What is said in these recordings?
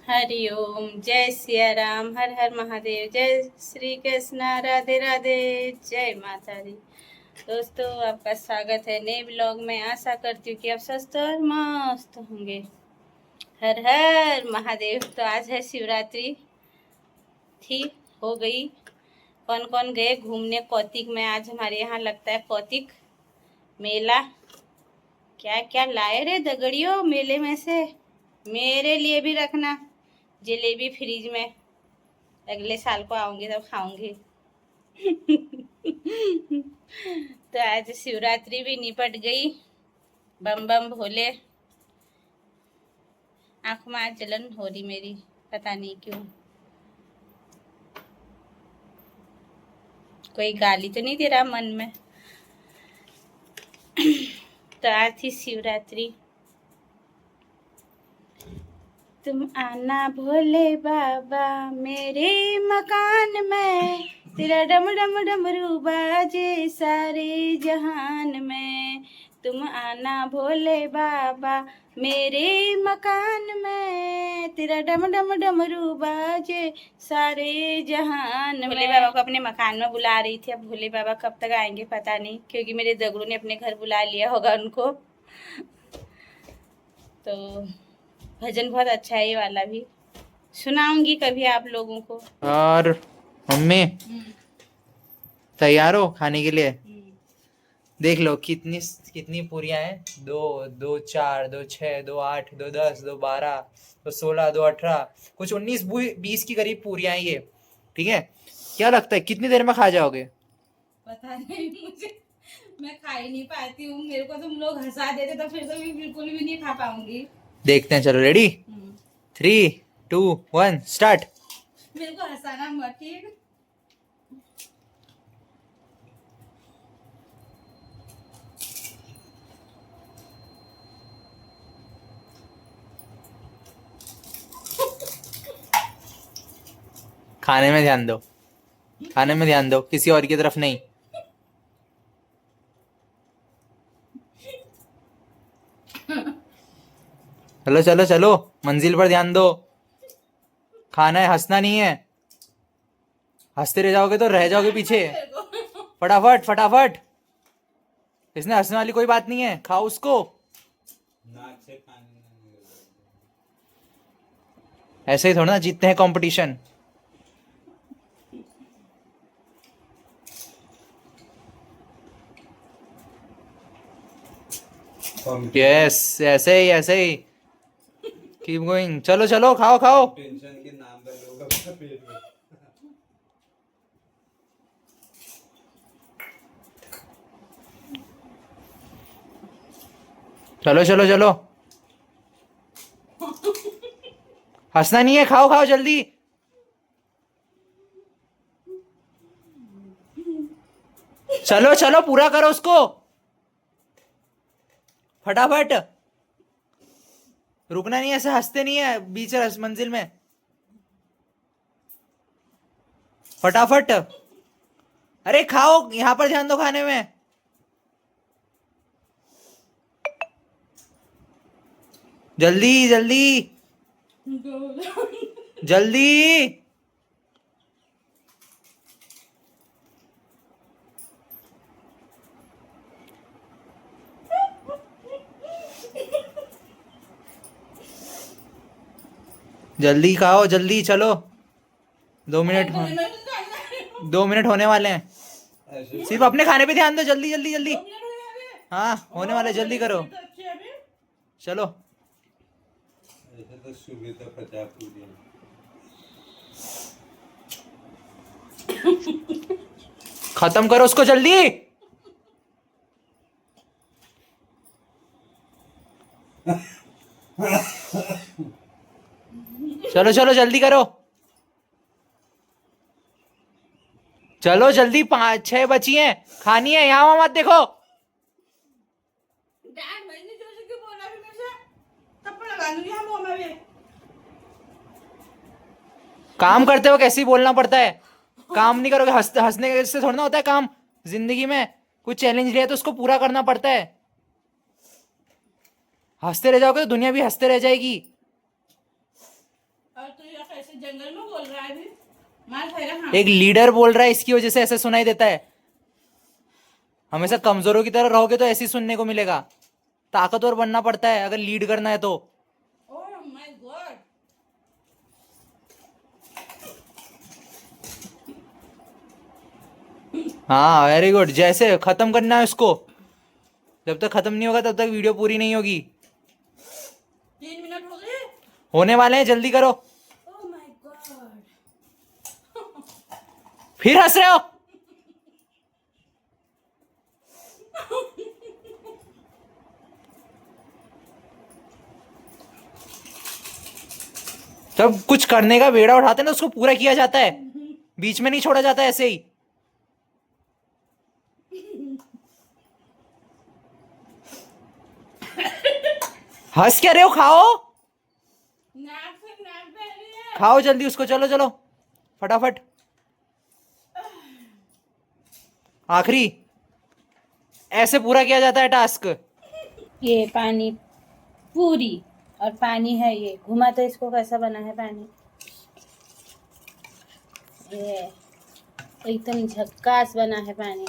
हरि ओम। जय सिया राम। हर हर महादेव। जय श्री कृष्णा। राधे राधे। जय माता दी। दोस्तों, आपका स्वागत है नए ब्लॉग में। आशा करती हूँ कि आप स्वस्थ और मस्त होंगे। हर हर महादेव। तो आज है शिवरात्रि थी, हो गई। कौन कौन गए घूमने कौतिक में? आज हमारे यहाँ लगता है कौतिक मेला। क्या क्या लाए रे दगड़ियों मेले में से? मेरे लिए भी रखना जलेबी फ्रिज में, अगले साल को आऊंगी तब खाऊंगी। तो आज शिवरात्रि भी निपट गई। बम बम भोले। आंखों में आज जलन हो रही मेरी, पता नहीं क्यों। कोई गाली तो नहीं दे रहा मन में? तो आज थी शिवरात्रि। तुम आना भोले बाबा मेरे मकान में, तेरा डम डम डमरू बाजे सारे जहान में। तुम आना भोले बाबा मेरे मकान में, तेरा डम डम डमरू बाजे सारे जहान में। भोले बाबा को अपने मकान में बुला रही थी। अब भोले बाबा कब तक आएंगे पता नहीं, क्योंकि मेरे दगड़ू ने अपने घर बुला लिया होगा उनको। तो भजन बहुत अच्छा है, ये वाला भी सुनाऊंगी कभी आप लोगों को। और मम्मी तैयार हो खाने के लिए? देख लो कितनी कितनी पूरियां हैं। दो दो 4, 2 6, 2 8, 2 10, 2 12, 2 16, 2 18, कुछ 19 20 की करीब पूरियां हैं ये। ठीक है, क्या लगता है कितनी देर में खा जाओगे? पता नहीं मुझे, मैं खा ही नहीं पाती हूँ। मेरे को तुम लोग हंसा देते तो फिर तो मैं बिल्कुल भी नहीं खा पाऊंगी। देखते हैं, चलो रेडी 3 2 1 स्टार्ट। मेरे को हंसाना मत, ठीक? खाने में ध्यान दो, खाने में ध्यान दो, किसी और की तरफ नहीं। चलो चलो चलो, मंजिल पर ध्यान दो। खाना है, हंसना नहीं है। हंसते रह जाओगे तो रह जाओगे पीछे। फटाफट फटाफट, इसमें हंसने वाली कोई बात नहीं है, खाओ उसको। ऐसे ही थोड़ा ना जीतते हैं कंपटीशन। यस, ऐसे ही कीप गोइंग। चलो चलो, खाओ खाओ। टेंशन के नाम पर लोग अपना पेट में। चलो चलो चलो, हंसना नहीं है, खाओ खाओ जल्दी। चलो चलो, पूरा करो उसको फटाफट। रुकना नहीं है, ऐसे हंसते नहीं है बीच मंजिल में। फटाफट, अरे खाओ, यहां पर ध्यान दो खाने में। जल्दी जल्दी जल्दी। जल्दी खाओ जल्दी, चलो 2 मिनट 2 मिनट होने वाले हैं। ऐसे सिर्फ अपने खाने पे ध्यान दो, जल्दी जल्दी जल्दी। हाँ होने वाले, जल्दी करो। चलो ऐसे तो सुबह तक 50 पूरी खत्म करो उसको जल्दी। चलो चलो जल्दी करो, चलो जल्दी। 5 6 बची हैं, खानी है। यहाँ मत देखो। डैड, मैंने जोर क्यों बोला? भी मेरे से थप्पड़ लगा दूंगी हम मुंह में भी। काम करते हो कैसे ही बोलना पड़ता है। काम नहीं करोगे, हंसने से थोड़ा ना होता है काम। जिंदगी में कुछ चैलेंज लिया तो उसको पूरा करना पड़ता है। हंसते रह जाओगे तो दुनिया भी हंसते रह जाएगी। और तू ये कैसे जंगल में बोल रहा है अभी? मार खाएगा। हाँ। एक लीडर बोल रहा है, इसकी वजह से ऐसे सुनाई देता है। हमेशा कमजोरों की तरह रहोगे तो ऐसे ही सुनने को मिलेगा। ताकतवर बनना पड़ता है अगर लीड करना है तो। Oh my God. हाँ वेरी गुड, जैसे खत्म करना है उसको। जब तक खत्म नहीं होगा तब तक वीडियो पूरी नहीं होगी। 3 मिनट हो गए। होने वाले हैं, जल्दी करो। Oh my God. फिर हंस रहे हो? जब कुछ करने का बेड़ा उठाते हैं ना उसको पूरा किया जाता है, बीच में नहीं छोड़ा जाता ऐसे ही। हंस क्या रहे हो? खाओ नाक से नाक बह रही है। खाओ जल्दी उसको, चलो चलो फटाफट। आखिरी ऐसे पूरा किया जाता है टास्क। ये पानी पूरी और पानी है, ये घुमा तो इसको कैसा बना है पानी। ये एकदम झक्कास बना है पानी।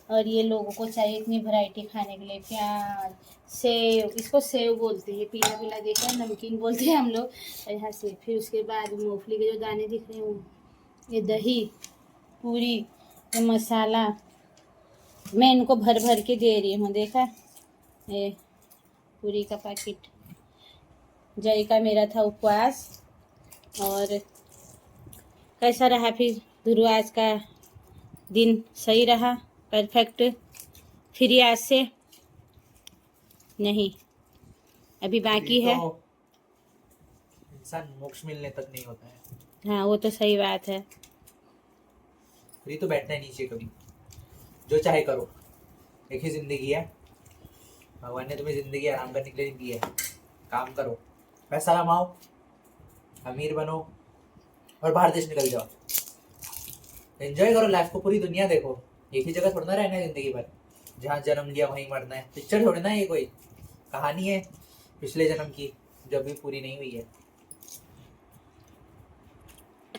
और ये लोगों को चाहिए इतनी वैरायटी खाने के लिए। प्याज, सेव, इसको सेव बोलते हैं, पीला पीला देखा, नमकीन बोलते हैं हम लोग। और यहाँ से फिर उसके बाद मूंगफली के जो दाने दिख रहे हैं वो, ये दही, पूरी, ये मसाला। मैं इनको भर भर के दे रही हूँ, देखा ये पूरी का पैकेट। जय का मेरा था उपवास। और कैसा रहा फिर ध्रुव आज का दिन? सही रहा? परफेक्ट? फिर आज से नहीं, अभी बाकी है। इंसान मोक्ष मिलने तक नहीं होता है। हाँ वो तो सही बात है। फ्री तो बैठना है नीचे कभी, जो चाहे करो। एक ही जिंदगी है, भगवान ने तुम्हें जिंदगी आराम करने के लिए दी है। काम करो, पैसा कमाओ, अमीर बनो और बाहर देश निकल जाओ। एंजॉय करो लाइफ को, पूरी दुनिया देखो। एक ही जगह थोड़ा ना रहना है जिंदगी भर, जहाँ जन्म लिया वहीं मरना है। पिक्चर थोड़ी ना, ये कोई कहानी है पिछले जन्म की जो अभी पूरी नहीं हुई है।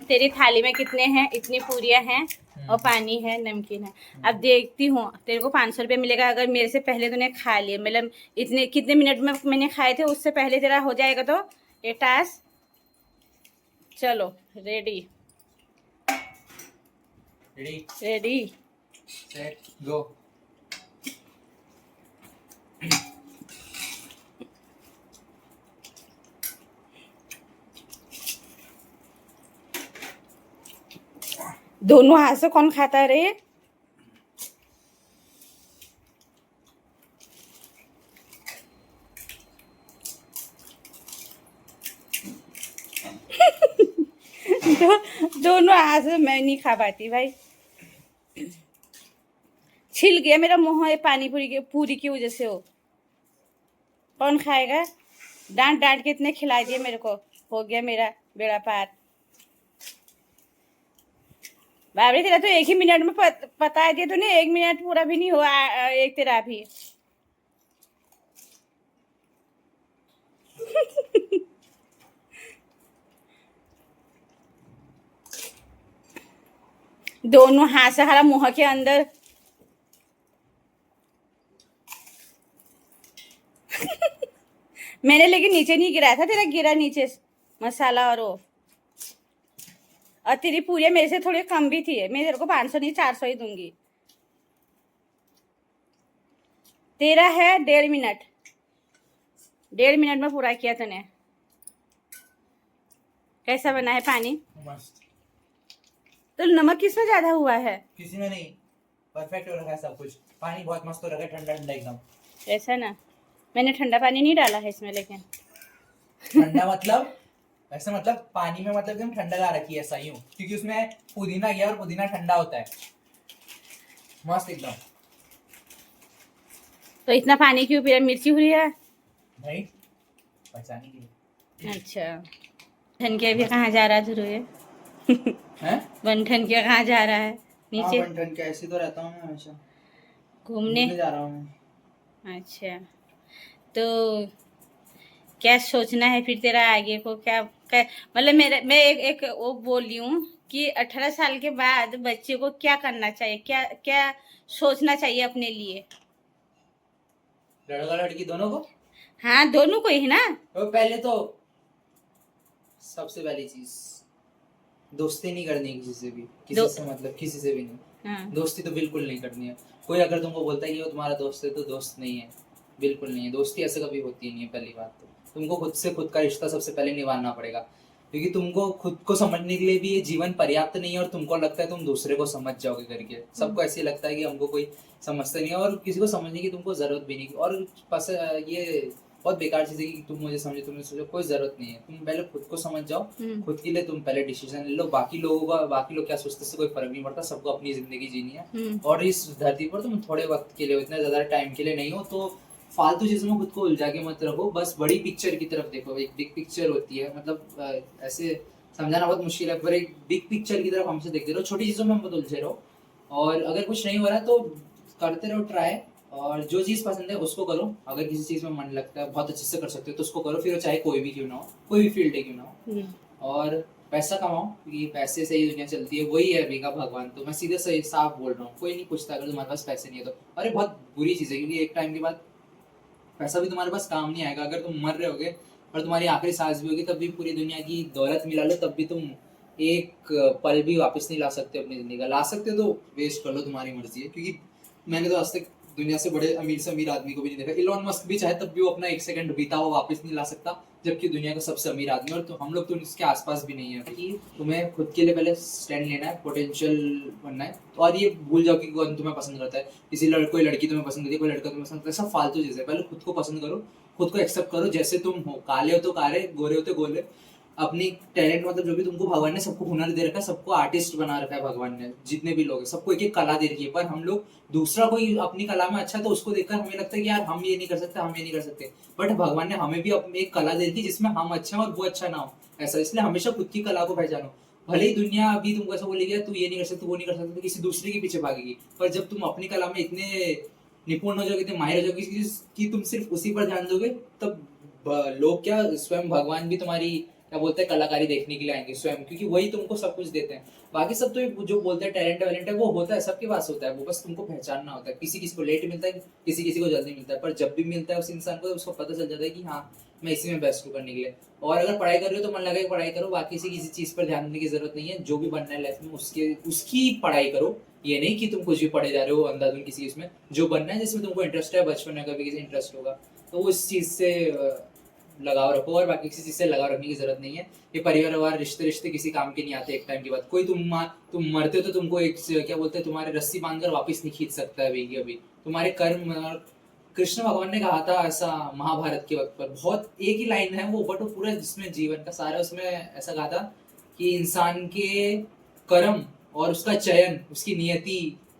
तेरी थाली में कितने हैं? इतनी पूरियां हैं और पानी है, नमकीन है। अब देखती हूँ, तेरे को 500 रुपये मिलेगा अगर मेरे से पहले तूने खा लिए। मतलब इतने कितने मिनट में मैंने खाए थे, उससे पहले तेरा हो जाएगा तो ये टास्क। चलो ready ready ready. Set go. दोनों हाथ से कौन खाता है रे? दोनों हाथ से मैं नहीं खा पाती भाई। छिल गया मेरा मुंह ये पानी पूरी की वजह से। कौन खाएगा? डांट डांट के इतने खिला दिए मेरे को, हो गया मेरा बेड़ा पार। बाबरी तेरा तो एक ही मिनट में बता दिया तूने। 1 मिनट पूरा भी नहीं हुआ एक तेरा भी। दोनों हाथ से हरा मुंह के अंदर। मैंने लेकिन नीचे नहीं गिराया था, तेरा गिरा नीचे मसाला और वो। और तेरी पूरी मेरे से थोड़ी कम भी थी। मैं तेरे को 500 नहीं 400 ही दूंगी। तेरा है 1.5 मिनट। 1.5 मिनट में पूरा किया तूने। कैसा बना है पानी? मस्त। तो नमक किसमें ज्यादा हुआ है? किसी में नहीं, परफेक्ट हो रखा है सब कुछ। पानी बहुत मस्त हो रखा है, ठंडा ठंडा एकदम। ऐसा ना, मैंने ठंडा पानी नहीं डाला है इसमें लेकिन। ठंडा मतलब ऐसे, मतलब पानी में मतलब एकदम ठंडा ला रखी है ऐसा यूं, क्योंकि उसमें पुदीना गया और पुदीना ठंडा होता है। मस्त एकदम। तो इतना पानी क्यों पी रहा? मिर्ची हुई है भाई पचाने के लिए। अच्छा। ठन के भी कहाँ जा रहा है ध्रुव? हैं? बंठन के कहाँ जा रहा है? नीचे बंटन के ऐसे तो रहता हूँ मैं हमेशा, घूमने जा रहा हूँ मैं। अच्छा, तो क्या सोचना है फिर तेरा आगे को? क्या मतलब मैं एक वो बोल रही हूँ कि 18 साल के बाद बच्चे को क्या करना चाहिए, क्या क्या सोचना चाहिए अपने लिए। लड़का लड़की दोनों को? हाँ, दोनों को ही ना। तो पहले तो सबसे पहली चीज, दोस्ती नहीं करनी है किसी से भी, किसी से मतलब किसी से भी नहीं। हाँ। दोस्ती तो बिल्कुल नहीं करनी है। कोई अगर तुमको बोलता है कि वो तुम्हारा दोस्त है तो दोस्त नहीं है, बिल्कुल नहीं है। दोस्ती ऐसे कभी होती नहीं है। पहली बात तो तुमको खुद से खुद का रिश्ता सबसे पहले निभाना पड़ेगा, क्योंकि तुमको खुद को समझने के लिए भी ये जीवन पर्याप्त नहीं है और तुमको लगता है तुम दूसरे को समझ जाओगे करके। सबको ऐसे ही लगता है कि हमको कोई समझता नहीं है और किसी को समझने की तुमको जरूरत भी नहीं। और ये बहुत बेकार चीज़ है कि तुम मुझे समझे, तुमने सोचो, कोई जरूरत नहीं है। तुम पहले खुद को समझ जाओ, खुद के लिए तुम पहले डिसीजन ले लो। बाकी लोग क्या सोचते हैं कोई फर्क नहीं पड़ता, सबको अपनी जिंदगी जीनी है। और इस धरती पर तुम थोड़े वक्त के लिए, इतना ज्यादा टाइम के लिए नहीं हो, तो फालतू चीजों में खुद को उलझा के मत रखो। बस बड़ी पिक्चर की तरफ देखो। एक बिग पिक्चर होती है, मतलब ऐसे समझाना बहुत मुश्किल है, पर एक बिग पिक्चर की तरफ हमसे देखते रहो, छोटी चीजों में हम मत उलझे रहो। और अगर कुछ नहीं हो रहा तो करते रहो ट्राई, और जो चीज़ पसंद है उसको करो। अगर किसी चीज़ में मन लगता है, बहुत अच्छे से कर सकते हो तो उसको करो, फिर वो चाहे कोई भी क्यों ना हो, कोई भी फील्ड है क्यों ना हो। और पैसा कमाओ, क्योंकि पैसे से ही दुनिया चलती है, वही है बेगा भगवान। तो मैं सीधे सही साफ बोल रहा हूँ, कोई नहीं पूछता अगर तुम्हारे पास पैसे नहीं है तो। अरे बहुत बुरी चीज़ है, क्योंकि एक टाइम के बाद पैसा भी तुम्हारे पास काम नहीं आएगा। अगर तुम मर रहे होगे और तुम्हारी आखिरी सांस भी होगी, तब भी पूरी दुनिया की दौलत मिला लो, तब भी तुम एक पल भी वापस नहीं ला सकते अपनी जिंदगी का। ला सकते हो तो वेस्ट कर लो, तुम्हारी मर्जी है। क्योंकि मैंने तो आज तक दुनिया से बड़े अमीर से अमीर आदमी को भी नहीं देखा। इलॉन मस्क भी चाहे तब भी वो अपना एक सेकंड बीता हुआ वापस नहीं ला सकता, जबकि दुनिया का सबसे अमीर आदमी। और तो हम लोग तो इसके आसपास भी नहीं है। कि तुम्हें खुद के लिए पहले स्टैंड लेना है, पोटेंशियल बनना है। और ये भूल जाओ कि कौन तुम्हें पसंद करता है, कोई लड़की तुम्हें पसंद करती है, कोई लड़का तुम्हें पसंद करता है, सब फालतू चीज़ है। पहले खुद को पसंद करो, खुद को एक्सेप्ट करो जैसे तुम हो। काले हो तो काले, गोरे हो तो गोरे। अपनी टैलेंट, मतलब जो भी तुमको भगवान ने सबको हुनर दे रखा है, सबको आर्टिस्ट बना रखा है भगवान ने। जितने भी लोग हैं सबको एक एक कला दे रखी है, पर हम लोग दूसरा कोई अपनी कला में अच्छा है तो उसको देखकर हमें लगता है कि यार हम ये नहीं कर सकते, हम ये नहीं कर सकते। बट भगवान ने हमें भी अपनी एक कला दे रखी है जिसमें हम अच्छे हैं और वो अच्छा ना हो ऐसा। इसलिए हमेशा खुद की कला को पहचानो। भले ही दुनिया अभी तुमको ऐसा बोलेगी तू ये नहीं कर सकता, वो नहीं कर सकता, तो किसी दूसरे के पीछे भागेगी। पर जब तुम अपनी कला में इतने निपुण हो जाओगे, इतने माहिर हो जाओगे कि तुम सिर्फ उसी पर ध्यान दोगे, तब लोग क्या, स्वयं भगवान भी तुम्हारी क्या बोलते हैं कलाकारी देखने के लिए आएंगे स्वयं, क्योंकि वही तुमको सब कुछ देते हैं। बाकी सब तो जो बोलते हैं टैलेंट वैलेंट है, वो होता है, सबके पास होता है, वो बस तुमको पहचानना होता है। किसी किसी को लेट मिलता है, किसी किसी को जल्दी मिलता है, पर जब भी मिलता है उस इंसान को, उसको पता चल जाता है कि हाँ मैं इसी में बेस्ट हूँ करने के लिए। और अगर पढ़ाई कर रहे हो तो मन लगा कि पढ़ाई करो, बाकी से किसी चीज़ पर ध्यान देने की जरूरत नहीं है। जो भी बनना है लाइफ में उसकी पढ़ाई करो। ये नहीं कि तुम कुछ भी पढ़े जा रहे हो अंधाधुन किसी चीज़ में। जो बनना है, जिसमें तुमको इंटरेस्ट है, बचपन में कभी किसी इंटरेस्ट होगा तो उस चीज़ से लगाव रखो, और बाकी किसी चीज से लगाव रखने की जरूरत नहीं है। ये परिवार रिश्ते किसी काम के नहीं आते एक टाइम के बाद। कोई तुम मरते हो तो तुमको एक क्या बोलते हैं, तुम्हारे रस्सी बांधकर वापस नहीं खींच सकता है अभी तुम्हारे कर्म। कृष्ण भगवान ने कहा था ऐसा महाभारत के वक्त पर, बहुत एक ही लाइन है वो, बट वो पूरा जिसमें जीवन का सारा, उसमें ऐसा कहा था कि इंसान के कर्म और उसका चयन उसकी नियति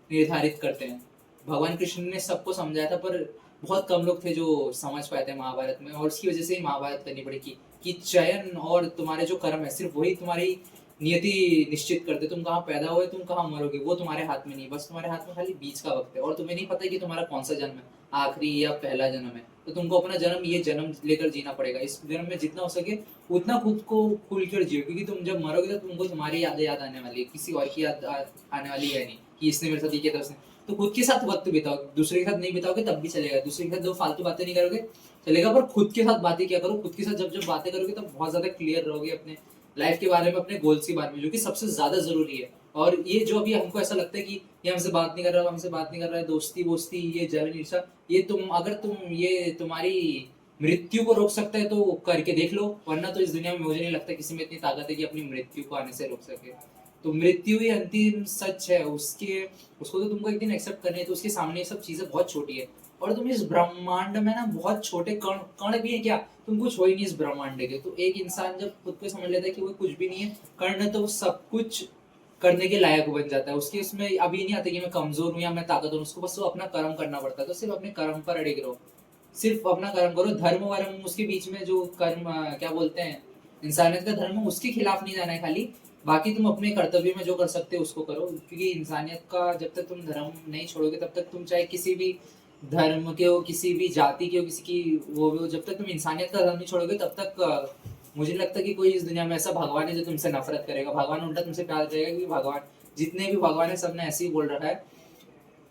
निर्धारित करते हैं। भगवान कृष्ण ने सबको समझाया था, पर बहुत कम लोग थे जो समझ पाए थे महाभारत में, और उसकी वजह से ही महाभारत करनी पड़ी कि चयन और तुम्हारे जो कर्म है, सिर्फ वही तुम्हारी नियति निश्चित करते। तुम कहाँ पैदा हुए, तुम कहाँ मरोगे, वो तुम्हारे हाथ में नहीं। बस तुम्हारे हाथ में खाली बीच का वक्त है, और तुम्हें नहीं पता कि तुम्हारा कौन सा जन्म है, आखिरी या पहला जन्म है। तो तुमको अपना ये जन्म लेकर जीना पड़ेगा। इस जन्म में जितना हो सके उतना खुद को खुल कर जियो, क्योंकि तुम जब मरोगे तो तुमको तुम्हारी याद आने वाली है, किसी और की याद आने वाली है नहीं कि इसने मेरे साथ ये किया था, उसने। तो खुद के साथ वक्त बिताओ, दूसरे के साथ नहीं बिताओगे तब भी चलेगा। दूसरे के साथ जो फालतू बातें नहीं करोगे चलेगा, पर खुद के साथ बातें क्या करो। खुद के साथ जब बातें करोगे तब बहुत ज्यादा क्लियर रहोगे अपने लाइफ के बारे में, अपने गोल्स के बारे में, जो कि सबसे ज्यादा जरूरी है। और ये जो अभी हमको ऐसा लगता है कि ये हमसे बात नहीं कर रहा, हमसे बात नहीं कर रहा है, दोस्ती ये जलन ईर्ष्या, ये अगर ये तुम्हारी मृत्यु को रोक सकता है तो करके देख लो। वरना तो इस दुनिया में मुझे नहीं लगता किसी में इतनी ताकत है कि अपनी मृत्यु को आने से रोक सके। तो मृत्यु ही अंतिम सच है, उसको तो तुमको एक दिन एक्सेप्ट करनी है। तो उसके सामने ये सब चीजें बहुत छोटी है, और तुम इस ब्रह्मांड में ना बहुत छोटे कण भी है क्या, तुम कुछ हो ही नहीं इस ब्रह्मांड के। तो एक इंसान जब खुद को समझ लेता है कि वो कुछ भी नहीं है, कर्ण तो वो सब कुछ करने के लायक बन जाता है। उसके उसमें अभी नहीं आता कि मैं कमजोर हूँ या मैं ताकतवर हूँ, उसको बस वो अपना कर्म करना पड़ता है। तो सिर्फ अपने कर्म पर अड़े रहो, सिर्फ अपना कर्म करो। धर्म वर्म उसके बीच में जो कर्म क्या बोलते हैं, इंसानियत का धर्म, उसके खिलाफ नहीं जाना है खाली। बाकी तुम अपने कर्तव्य में जो कर सकते हो उसको करो, क्योंकि इंसानियत का जब तक तुम धर्म नहीं छोड़ोगे, तब तक तुम चाहे किसी भी धर्म के हो, किसी भी जाति के हो, किसी की वो भी हो, जब तक तुम इंसानियत का धर्म नहीं छोड़ोगे तब तक मुझे लगता है कि कोई इस दुनिया में ऐसा भगवान है जो तुमसे नफरत करेगा। भगवान उल्टा तुमसे प्यार करेगा, क्योंकि भगवान, जितने भी भगवान है सबने ऐसे ही बोल रखा है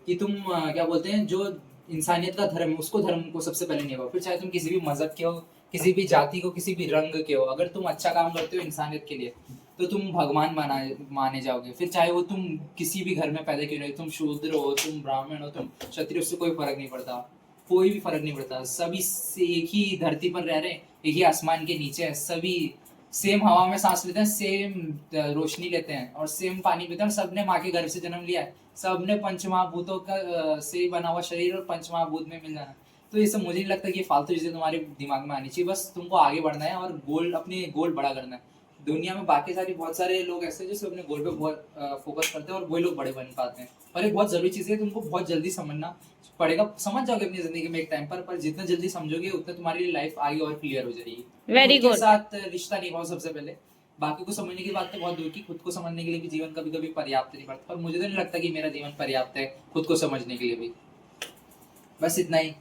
कि तुम क्या बोलते हैं, जो इंसानियत का धर्म है उसको, धर्म को सबसे पहले निभाओ। फिर चाहे तुम किसी भी मजहब के हो, किसी भी जाति को, किसी भी रंग के हो, अगर तुम अच्छा काम करते हो इंसानियत के लिए तो तुम भगवान माने जाओगे। फिर चाहे वो तुम किसी भी घर में पैदा क्यों नहीं, तुम शूद्र हो, तुम ब्राह्मण हो, तुम क्षत्रिय, उससे कोई फर्क नहीं पड़ता, कोई भी फर्क नहीं पड़ता। सभी एक ही धरती पर रह रहे हैं, एक ही आसमान के नीचे है, सभी सेम हवा में सांस लेते हैं, सेम रोशनी लेते हैं और सेम पानी पीते हैं, और सबने माँ के गर्भ से जन्म लिया है, सबने पंचमहाभूतों का से बना हुआ शरीर और पंचमहाभूत में मिल जाना। तो ये सब मुझे नहीं लगता कि ये फालतू चीजें तुम्हारे दिमाग में आनी चाहिए। बस तुमको आगे बढ़ना है और गोल, अपने गोल बड़ा करना है। दुनिया में बाकी बहुत सारे लोग ऐसे हैं जो सिर्फ अपने गोल पे बहुत फोकस करते हैं और वही लोग बड़े बन पाते हैं। और ये बहुत जरूरी चीज़ है, तुमको बहुत जल्दी समझना पड़ेगा। समझ जाओगे अपनी जिंदगी में एक टाइम पर जितना जल्दी समझोगे उतना तुम्हारी लाइफ आगे और क्लियर हो जाएगी। Very खुद के good. साथ रिश्ता निभाओ सबसे पहले। बाकी को समझने की बात तो बहुत दूर की, खुद को समझने के लिए भी जीवन कभी कभी पर्याप्त नहीं पड़ता, और मुझे तो नहीं लगता कि मेरा जीवन पर्याप्त है खुद को समझने के लिए भी। बस इतना ही।